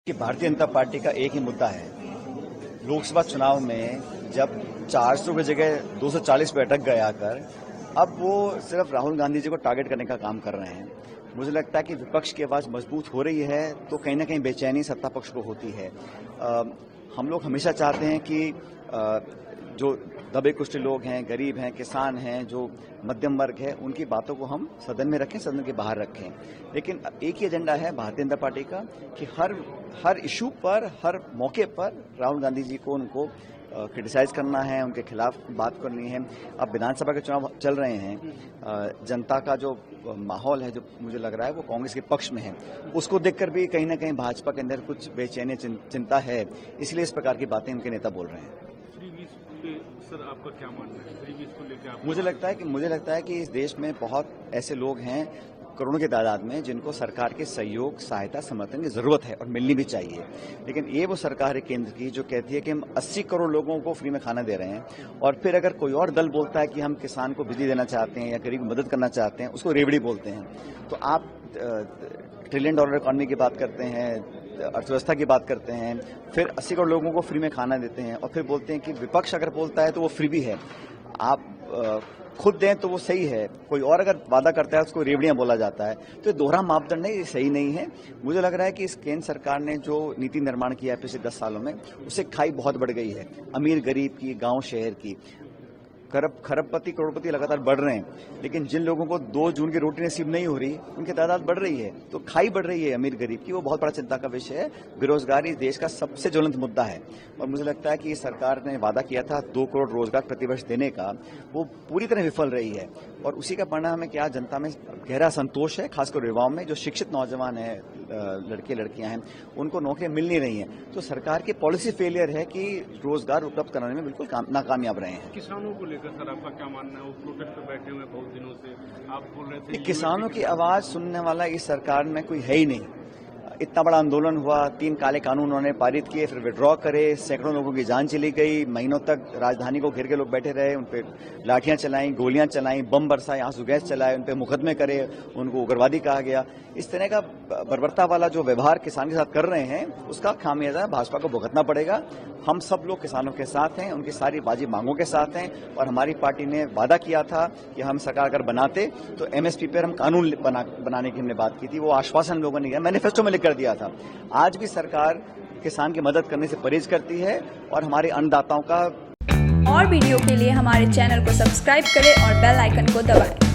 कि भारतीय जनता पार्टी का एक ही मुद्दा है। लोकसभा चुनाव में जब 400 की जगह 240 पे अटक गए आकर, अब वो सिर्फ राहुल गांधी जी को टारगेट करने का काम कर रहे हैं। मुझे लगता है कि विपक्ष की आवाज मजबूत हो रही है तो कहीं ना कहीं बेचैनी सत्ता पक्ष को होती है। हम लोग हमेशा चाहते हैं कि जो दबे कुचले लोग हैं, गरीब हैं, किसान हैं, जो मध्यम वर्ग है, उनकी बातों को हम सदन में रखें, सदन के बाहर रखें। लेकिन एक ही एजेंडा है भारतीय जनता पार्टी का कि हर इशू पर, हर मौके पर राहुल गांधी जी को उनको क्रिटिसाइज करना है, उनके खिलाफ बात करनी है। अब विधानसभा के चुनाव चल रहे हैं, जनता का जो माहौल है, जो मुझे लग रहा है वो कांग्रेस के पक्ष में है। उसको देखकर भी कहीं ना कहीं भाजपा के अंदर कुछ बेचैनी चिंता है, इसलिए इस प्रकार की बातें उनके नेता बोल रहे हैं। सर, आपका क्या मानना है फ्री बीज को लेकर? मुझे लगता है कि इस देश में बहुत ऐसे लोग हैं, करोड़ों की तादाद में, जिनको सरकार के सहयोग, सहायता, समर्थन की जरूरत है और मिलनी भी चाहिए। लेकिन ये वो सरकार है केंद्र की जो कहती है कि हम 80 करोड़ लोगों को फ्री में खाना दे रहे हैं, और फिर अगर कोई और दल बोलता है कि हम किसान को बिजली देना चाहते हैं या गरीब की मदद करना चाहते हैं, उसको रेवड़ी बोलते हैं। तो आप $1 ट्रिलियन इकॉनमी की बात करते हैं, अर्थव्यवस्था की बात करते हैं, फिर 80 करोड़ लोगों को फ्री में खाना देते हैं, और फिर बोलते हैं कि विपक्ष अगर बोलता है तो वो फ्री भी है। आप खुद दें तो वो सही है, कोई और अगर वादा करता है उसको रेवड़ियां बोला जाता है। तो ये दोहरा मापदंड है, ये सही नहीं है। मुझे लग रहा है कि इस केंद्र सरकार ने जो नीति निर्माण किया है पिछले 10 सालों में, उससे खाई बहुत बढ़ गई है, अमीर गरीब की, गांव शहर की। खरबपति करोड़पति लगातार बढ़ रहे हैं, लेकिन जिन लोगों को 2 जून की रोटी नसीब नहीं हो रही, उनकी तादाद बढ़ रही है। तो खाई बढ़ रही है अमीर गरीब की, वो बहुत बड़ा चिंता का विषय है। बेरोजगारी देश का सबसे ज्वलंत मुद्दा है, और मुझे लगता है कि सरकार ने वादा किया था 2 करोड़ रोजगार प्रतिवर्ष देने का, वो पूरी तरह विफल रही है। और उसी का परिणाम है कि आज जनता में गहरा संतोष है, खासकर युवाओं में। जो शिक्षित नौजवान हैं, लड़के लड़कियां हैं, उनको नौकरियां मिल नहीं रही हैं। तो सरकार की पॉलिसी फेलियर है कि रोजगार उपलब्ध कराने में बिल्कुल नाकामयाब रहे हैं। किसानों को लेकर सर आपका क्या मानना है? वो प्रोटेस्ट पे बैठे हुए बहुत दिनों से, आप बोल रहे थे किसानों की आवाज सुनने वाला इस सरकार में कोई है ही नहीं। इतना बड़ा आंदोलन हुआ, 3 काले कानून उन्होंने पारित किए, फिर विड्रॉ करे, सैकड़ों लोगों की जान चली गई, महीनों तक राजधानी को घेर के लोग बैठे रहे, उन पे लाठियां चलाई, गोलियां चलाई, बम बरसाए, आंसू गैस चलाए, उन पे मुकदमे करे, उनको उग्रवादी कहा गया। इस तरह का बर्बरता वाला जो व्यवहार किसान के साथ कर रहे हैं, उसका खामियाजा भाजपा को भुगतना पड़ेगा। हम सब लोग किसानों के साथ हैं, उनकी सारी वाजिब मांगों के साथ हैं, और हमारी पार्टी ने वादा किया था कि हम सरकार अगर बनाते तो एमएसपी पर हम कानून बनाने की हमने बात की थी। वो आश्वासन लोगों ने किया, मैनिफेस्टो में लिख कर दिया था। आज भी सरकार किसान की मदद करने से परहेज करती है, और हमारे अन्नदाताओं का। और वीडियो के लिए हमारे चैनल को सब्सक्राइब करें और बेल आइकन को दबाएं।